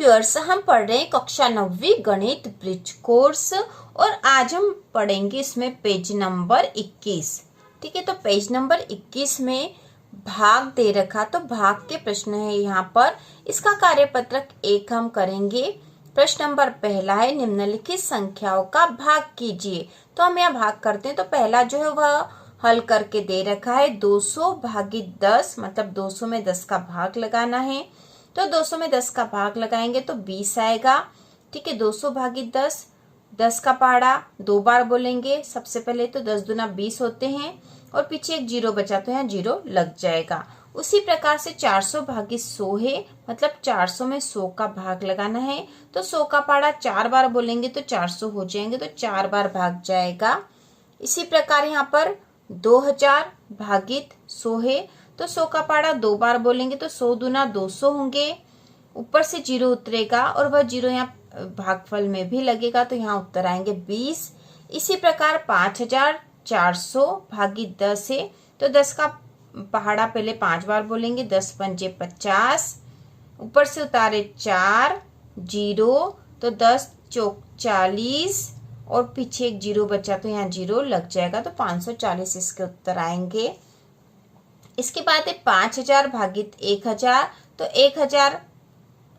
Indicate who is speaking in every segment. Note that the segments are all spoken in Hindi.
Speaker 1: व्यूअर्स, हम पढ़ रहे हैं कक्षा 9वीं गणित ब्रिज कोर्स और आज हम पढ़ेंगे इसमें पेज नंबर 21। ठीक है, तो पेज नंबर 21 में भाग दे रखा, तो भाग के प्रश्न है यहाँ पर। इसका कार्यपत्रक 1 हम करेंगे। प्रश्न नंबर पहला है, निम्नलिखित संख्याओं का भाग कीजिए। तो हम यहाँ भाग करते हैं। तो पहला जो है वह हल करके दे रखा है 200 भागित 10, मतलब 200 में 10 का भाग लगाना है। तो 200 में 10 का भाग लगाएंगे तो 20 आएगा। ठीक है, 200 भागित 10, 10 का पहाड़ा 2 बार बोलेंगे। सबसे पहले तो 10 दूना 20 होते हैं और पीछे एक जीरो बचा तो यहाँ जीरो लग जाएगा। उसी प्रकार से 400 भागित 100 है, मतलब 400 में 100 का भाग लगाना है। तो 100 का पहाड़ा 4 बार बोलेंगे तो 400 हो जाएंगे, तो 4 बार भाग जाएगा। इसी प्रकार यहाँ पर 2000 भागित 100 है, तो 100 का पहाड़ा 2 बार बोलेंगे तो 100 दूना 200 होंगे। ऊपर से जीरो उतरेगा और वह जीरो यहाँ भागफल में भी लगेगा, तो यहाँ उत्तर आएंगे 20। इसी प्रकार 5400 भागित 10 है, तो 10 का पहाड़ा पहले 5 बार बोलेंगे, 10 पंजे 50, ऊपर से उतारे 4 जीरो, तो 10 चौक 40 और पीछे एक जीरो बचा तो यहाँ जीरो लग जाएगा, तो 540 इसके उत्तर आएंगे। इसके बाद है 5000 भागित 1000, तो 1000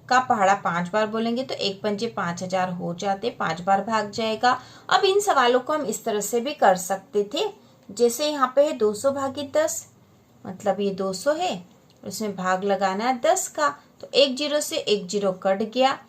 Speaker 1: का पहाड़ा 5 बार बोलेंगे तो 1 पंजे 5000 हो जाते, 5 बार भाग जाएगा। अब इन सवालों को हम इस तरह से भी कर सकते थे, जैसे यहाँ पे है 200 भागित 10, मतलब ये 200 है, इसमें भाग लगाना है 10 का, तो एक जीरो से एक जीरो कट गया,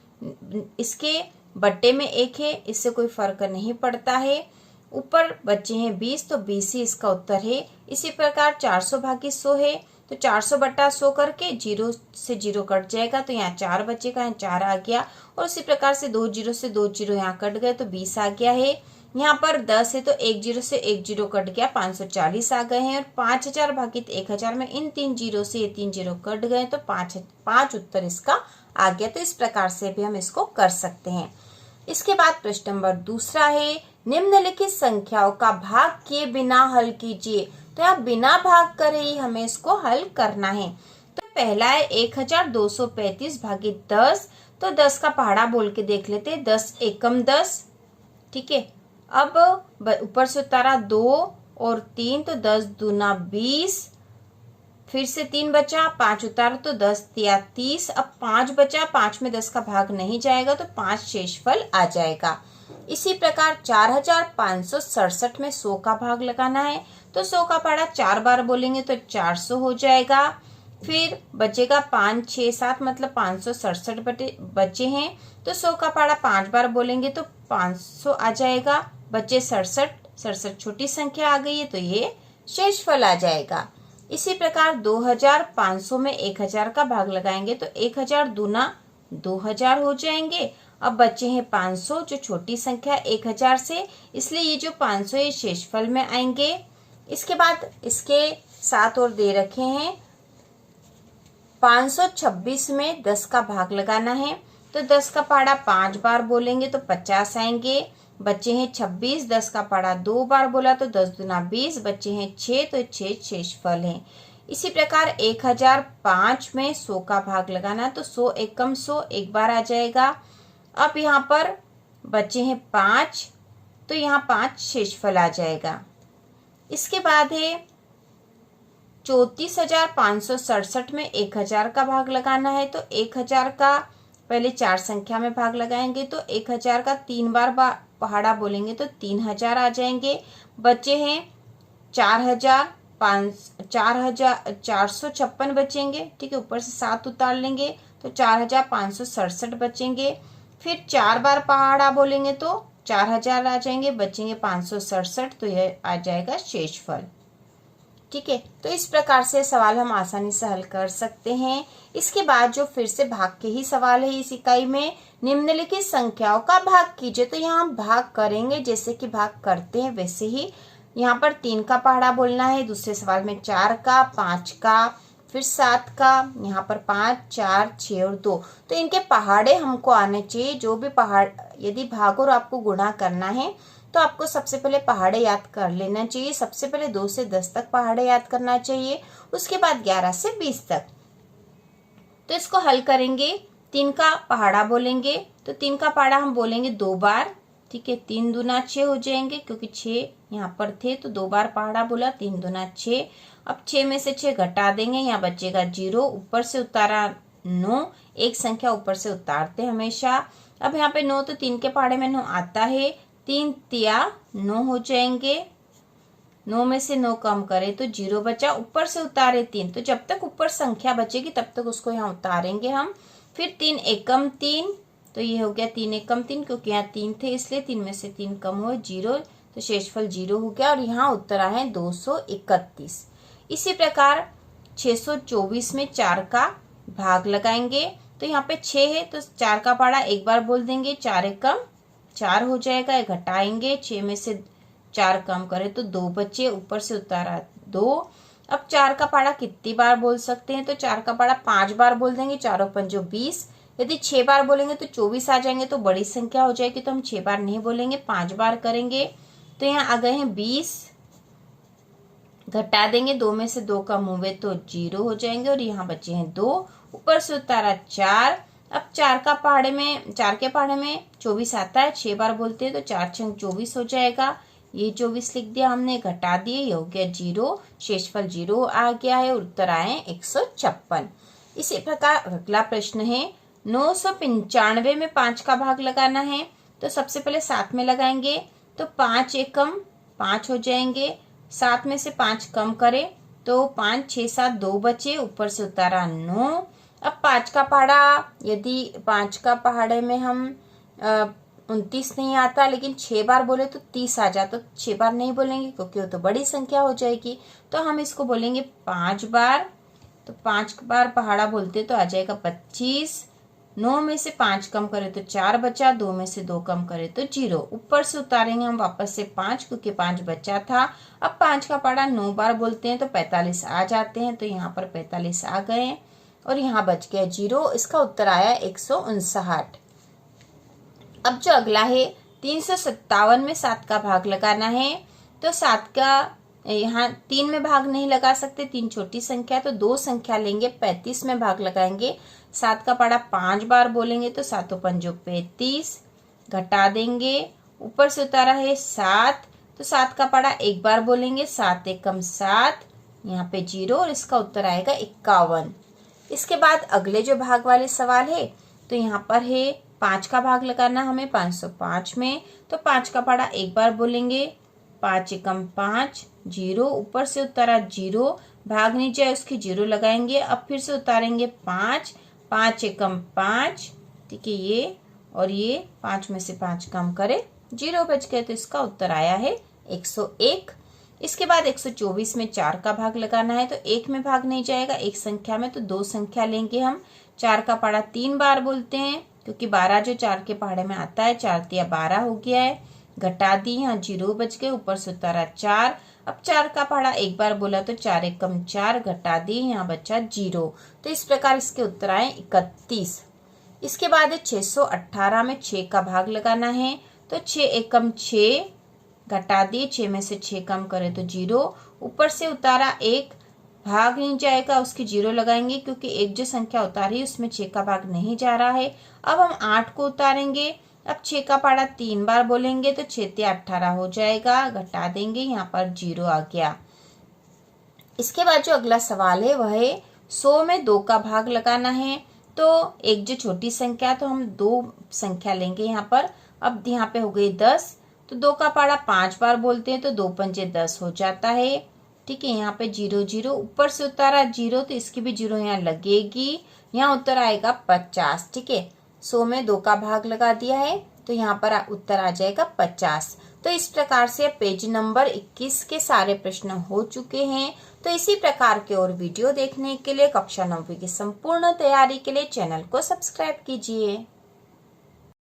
Speaker 1: इसके बट्टे में 1 है, इससे कोई फर्क नहीं पड़ता है। ऊपर बचे हैं 20, तो 20 ही इसका उत्तर है। इसी प्रकार 400 भागित 100 है, तो 400 बट्टा 100 करके जीरो से जीरो कट जाएगा, तो यहाँ 4 बचेगा, यहाँ 4 आ गया। और उसी प्रकार से 2 जीरो से 2 जीरो यहाँ कट गए, तो 20 आ गया है। यहाँ पर 10 है, तो 1 जीरो से 1 जीरो कट गया, 540 आ गए हैं। और 5000 भागित 1000 में इन 3 जीरो से ये 3 जीरो कट गए, तो 5 उत्तर इसका आ गया। तो इस प्रकार से भी हम इसको कर सकते हैं। इसके बाद प्रश्न नंबर दूसरा है, निम्नलिखित संख्याओं का भाग किए बिना हल कीजिए। तो यहाँ बिना भाग करे ही हमें इसको हल करना है। तो पहला है 1235 भागित 10, तो 10 का पहाड़ा बोल के देख लेते हैं, 10 एकम 10। ठीक है, अब ऊपर से उतारा 2 और 3, तो 10 दूना 20, फिर से 3 बचा, 5 उतारा तो 10 या 30। अब 5 बचा, 5 में 10 का भाग नहीं जाएगा, तो 5 शेषफल आ जाएगा। इसी प्रकार 4567 में 100 का भाग लगाना है, तो 100 का पहाड़ा 4 बार बोलेंगे तो 400 हो जाएगा। फिर बचेगा 5 6 7, मतलब 567 बचे हैं, तो 100 का पहाड़ा 5 बार बोलेंगे तो 500 आ जाएगा। बचे 67 छोटी संख्या आ गई है, तो ये शेषफल आ जाएगा। इसी प्रकार 2500 में 1000 का भाग लगाएंगे तो 1000 दूना 2000 हो जाएंगे। अब बचे हैं 500, जो छोटी संख्या 1000 से, इसलिए ये जो 500 ये शेषफल में आएंगे। इसके बाद इसके साथ और दे रखे हैं 526 में 10 का भाग लगाना है, तो 10 का पहाड़ा 5 बार बोलेंगे तो 50 आएंगे। बचे हैं 26, 10 का पहाड़ा 2 बार बोला तो 10 दूना 20, बचे हैं 6, तो 6 शेषफल है। इसी प्रकार 1005 में 100 का भाग लगाना, तो 100 एकम 100 एक बार आ जाएगा। अब यहाँ पर बचे हैं 5, तो यहाँ 5 शेषफल आ जाएगा। इसके बाद है 34567 में 1000 का भाग लगाना है, तो 1000 का पहले 4 संख्या में भाग लगाएंगे, तो 1000 का 3 बार पहाड़ा बोलेंगे तो 3000 आ जाएंगे। बचे हैं 456 बचेंगे। ठीक है, ऊपर से 7 उतार लेंगे तो 4567 बचेंगे। फिर 4 बार पहाड़ा बोलेंगे तो 4000 आ जाएंगे, बचेंगे 567, तो यह आ जाएगा शेषफल। ठीक है, तो इस प्रकार से सवाल हम आसानी से हल कर सकते हैं। इसके बाद जो फिर से भाग के ही सवाल है इस इकाई में, निम्नलिखित संख्याओं का भाग कीजिए। तो यहाँ हम भाग करेंगे जैसे कि भाग करते हैं वैसे ही। यहाँ पर 3 का पहाड़ा बोलना है, दूसरे सवाल में 4 का, 5 का, फिर 7 का, यहाँ पर 5 4 6 और 2। तो इनके पहाड़े हमको आने चाहिए। जो भी पहाड़, यदि भाग और आपको गुणा करना है तो आपको सबसे पहले पहाड़े याद कर लेना चाहिए। सबसे पहले 2 से 10 तक पहाड़े याद करना चाहिए, उसके बाद 11 से 20 तक। तो इसको हल करेंगे 3 का पहाड़ा बोलेंगे तो 3 का पहाड़ा हम बोलेंगे 2 बार, ठीक है। 3 दूना 6 हो जाएंगे क्योंकि 6 यहाँ पर थे तो 2 बार पहाड़ा बोला, 3 दूना 6। अब 6 में से 6 घटा देंगे, यहाँ बचेगा 0, ऊपर से उतारा 9, एक संख्या ऊपर से उतारते हमेशा। अब यहाँ पे 9 तो 3 के पहाड़े में 9 आता है, 3 तिया 9 हो जाएंगे, 9 में से 9 कम करे तो 0 बचा, ऊपर से उतारे 3, तो जब तक ऊपर संख्या बचेगी तब तक उसको यहाँ उतारेंगे हम। फिर 3 एकम 3, तो ये हो गया 3 एकम 3, क्योंकि यहाँ 3 थे इसलिए 3 में से 3 कम हुए 0, तो शेषफल 0 हो गया और यहाँ उत्तर आए 231। इसी प्रकार 624 में 4 का भाग लगाएंगे, तो यहाँ पे 6 है तो 4 का पहाड़ा एक बार बोल देंगे, 4 एकम 4 हो जाएगा, घटाएंगे 6 में से 4 कम करे तो 2 बचे, ऊपर से उतारा 2। अब 4 का पहाड़ा कितनी बार बोल सकते हैं, तो 4 का पहाड़ा 5 बार बोल देंगे, 4 पंजो 20। यदि 6 बार बोलेंगे तो 24 आ जाएंगे, तो बड़ी संख्या हो जाएगी, तो हम 6 बार नहीं बोलेंगे, 5 बार करेंगे। तो यहाँ आ गए हैं 20, घटा देंगे, 2 में से 2 कम हुए तो 0 हो जाएंगे और यहाँ बचे हैं 2, ऊपर से उतारा 4। अब 4 के पहाड़े में 24 आता है, 6 बार बोलते हैं तो 4 छंग 24 हो जाएगा, ये 24 लिख दिया हमने, घटा दिए, ये हो गया 0, शेषफल 0 आ गया है, उत्तर आए 156। इसी प्रकार अगला प्रश्न है 995 में 5 का भाग लगाना है, तो सबसे पहले 7 में लगाएंगे, तो 5 एकम 5 हो जाएंगे, 7 में से 5 कम करे तो 5 6 7 2 बचे, ऊपर से उतारा 9। अब 5 का पहाड़ा, यदि 5 का पहाड़े में हम 29 नहीं आता, लेकिन 6 बार बोले तो 30 आ जाता, तो 6 बार नहीं बोलेंगे क्योंकि वो तो बड़ी संख्या हो जाएगी, तो हम इसको बोलेंगे 5 बार। तो 5 बार पहाड़ा बोलते तो आ जाएगा 25, 9 में से 5 कम करे तो 4 बचा, 2 में से 2 कम करे तो 0, ऊपर से उतारेंगे हम वापस से 5 क्योंकि 5 बचा था। अब 5 का पहाड़ा 9 बार बोलते हैं तो 45 आ जाते हैं, तो यहाँ पर 45 आ गए और यहाँ बच गया 0, इसका उत्तर आया 159। अब जो अगला है 357 में 7 का भाग लगाना है, तो 7 का यहाँ 3 में भाग नहीं लगा सकते, 3 छोटी संख्या, तो 2 संख्या लेंगे, 35 में भाग लगाएंगे, 7 का पहाड़ा 5 बार बोलेंगे तो 7 पंजो 35, घटा देंगे, ऊपर से उतारा है 7, तो 7 का पहाड़ा एक बार बोलेंगे, 7 एकम 7, यहाँ पे 0 और इसका उत्तर आएगा 51। इसके बाद अगले जो भाग वाले सवाल है, तो यहाँ पर है 5 का भाग लगाना हमें 505 में, तो 5 का पहाड़ा एक बार बोलेंगे, 5 एकम 5, 0, ऊपर से उतारा 0, भाग नीचे है उसकी 0 लगाएंगे, अब फिर से उतारेंगे 5, 5 एकम 5, ठीक है, ये और ये 5 में से 5 कम करे 0 बच गए, तो इसका उत्तर आया है 101। इसके बाद 124 में 4 का भाग लगाना है, तो 1 में भाग नहीं जाएगा, एक संख्या में, तो 2 संख्या लेंगे हम, 4 का पहाड़ा 3 बार बोलते हैं क्योंकि 12 जो 4 के पहाड़े में आता है, 4 तिया 12 हो गया है, घटा दी, यहाँ 0 बच गए, ऊपर से उतारा 4। अब 4 का पहाड़ा एक बार बोला तो 4 एकम 4, घटा दी, यहाँ बचा 0, तो इस प्रकार इसके उत्तर आए 31। इसके बाद 618 में 6 का भाग लगाना है, तो 6 एकम 6, घटा दिए, 6 में से 6 कम करे तो 0, ऊपर से उतारा 1, भाग नहीं जाएगा उसकी 0 लगाएंगे क्योंकि एक जो संख्या उतारी उसमें 6 का भाग नहीं जा रहा है। अब हम 8 को उतारेंगे, अब 6 का पहाड़ा 3 बार बोलेंगे तो 6 तिया 18 हो जाएगा, घटा देंगे, यहाँ पर 0 आ गया। इसके बाद जो अगला सवाल है वह है 100 में 2 का भाग लगाना है, तो एक जो छोटी संख्या, तो हम 2 संख्या लेंगे यहाँ पर। अब यहाँ पे हो गई 10, तो 2 का पहाड़ा 5 बार बोलते हैं तो 2 पंजे 10 हो जाता है, ठीक है, यहाँ पे 0 0, ऊपर से उतारा 0, तो इसकी भी 0 यहाँ लगेगी, यहाँ उत्तर आएगा 50, ठीक है। 100 में 2 का भाग लगा दिया है तो यहाँ पर उत्तर आ जाएगा 50। तो इस प्रकार से पेज नंबर 21 के सारे प्रश्न हो चुके हैं। तो इसी प्रकार के और वीडियो देखने के लिए कक्षा 9वीं की संपूर्ण तैयारी के लिए चैनल को सब्सक्राइब कीजिए।